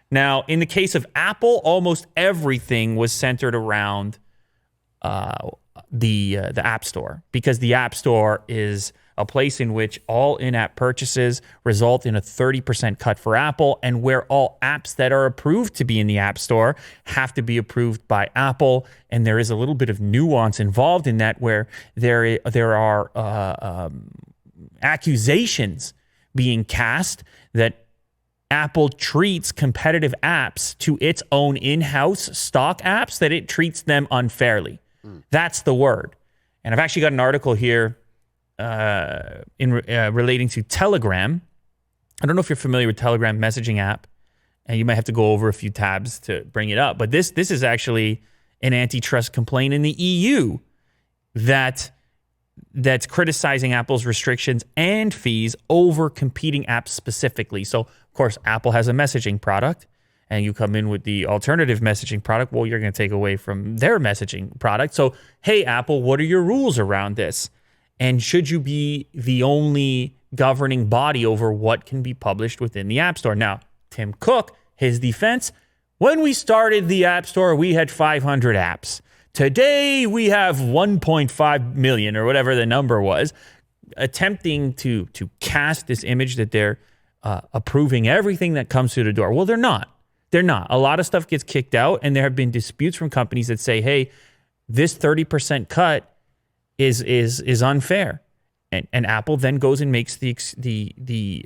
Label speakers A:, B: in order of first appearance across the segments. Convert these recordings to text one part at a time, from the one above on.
A: Now, in the case of Apple, almost everything was centered around the App Store, because the App Store is a place in which all in-app purchases result in a 30% cut for Apple, and where all apps that are approved to be in the App Store have to be approved by Apple. And there is a little bit of nuance involved in that, where there are accusations being cast that Apple treats competitive apps to its own in-house stock apps, that it treats them unfairly. That's the word. And I've actually got an article here relating to Telegram. I don't know if you're familiar with Telegram messaging app, and you might have to go over a few tabs to bring it up. But this is actually an antitrust complaint in the EU that's criticizing Apple's restrictions and fees over competing apps specifically. So, of course, Apple has a messaging product, and you come in with the alternative messaging product. Well, you're going to take away from their messaging product. So, hey, Apple, what are your rules around this? And should you be the only governing body over what can be published within the App Store? Now, Tim Cook, his defense, when we started the App Store, we had 500 apps. Today, we have 1.5 million, or whatever the number was, attempting to cast this image that they're approving everything that comes through the door. Well, they're not. They're not. A lot of stuff gets kicked out, and there have been disputes from companies that say, hey, this 30% cut is unfair. And Apple then goes and makes the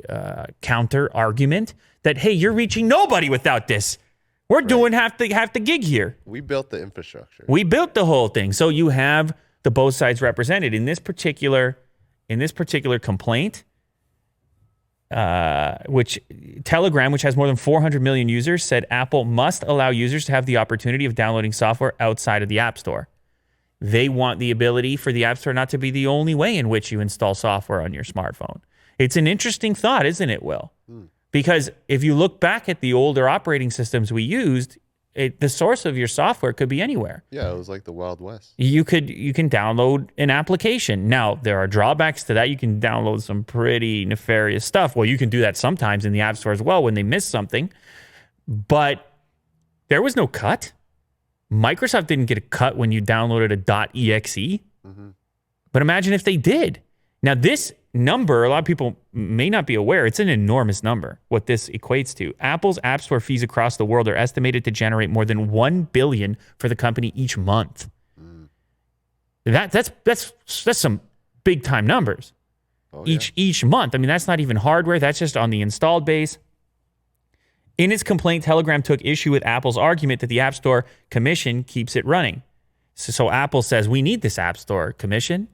A: counter argument that, hey, you're reaching nobody without this. We're doing half the gig here.
B: We built the infrastructure.
A: We built the whole thing. So you have the both sides represented. In this particular complaint, which Telegram, which has more than 400 million users, said Apple must allow users to have the opportunity of downloading software outside of the App Store. They want the ability for the App Store not to be the only way in which you install software on your smartphone. It's an interesting thought, isn't it, Will? Because if you look back at the older operating systems we used, the source of your software could be anywhere.
B: Yeah, it was like the Wild West.
A: You can download an application. Now, there are drawbacks to that. You can download some pretty nefarious stuff. Well, you can do that sometimes in the App Store as well when they miss something. But there was no cut. Microsoft didn't get a cut when you downloaded a .exe. But imagine if they did. Now, this number, a lot of people may not be aware, it's an enormous number, what this equates to. Apple's App Store fees across the world are estimated to generate more than $1 billion for the company each month. That's some big time numbers. Each month. I mean, that's not even hardware. That's just on the installed base. In its complaint, Telegram took issue with Apple's argument that the App Store Commission keeps it running. So Apple says, we need this App Store Commission.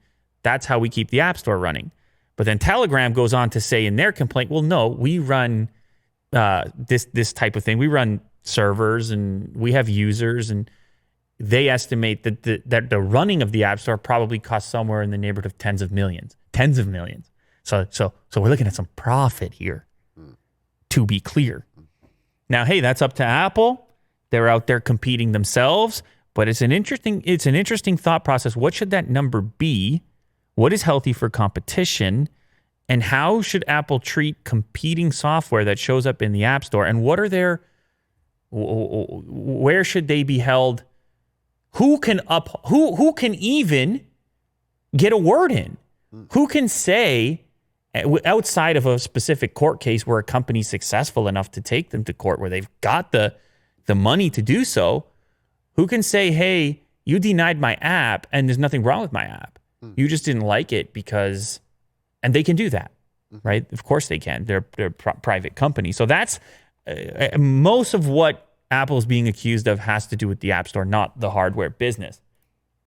A: That's how we keep the App Store running. But then Telegram goes on to say in their complaint, well, no, we run this type of thing. We run servers and we have users, and they estimate that the running of the App Store probably costs somewhere in the neighborhood of tens of millions. So we're looking at some profit here, to be clear. Now, hey, that's up to Apple. They're out there competing themselves, but it's an interesting thought process. What should that number be? What is healthy for competition? And how should Apple treat competing software that shows up in the App Store? And where should they be held? Who can even get a word in? Who can say, outside of a specific court case where a company's successful enough to take them to court, where they've got the money to do so, who can say, hey, you denied my app and there's nothing wrong with my app. You just didn't like it because, and they can do that, right? Of course they can. They're a private company. So that's most of what Apple is being accused of has to do with the App Store, not the hardware business.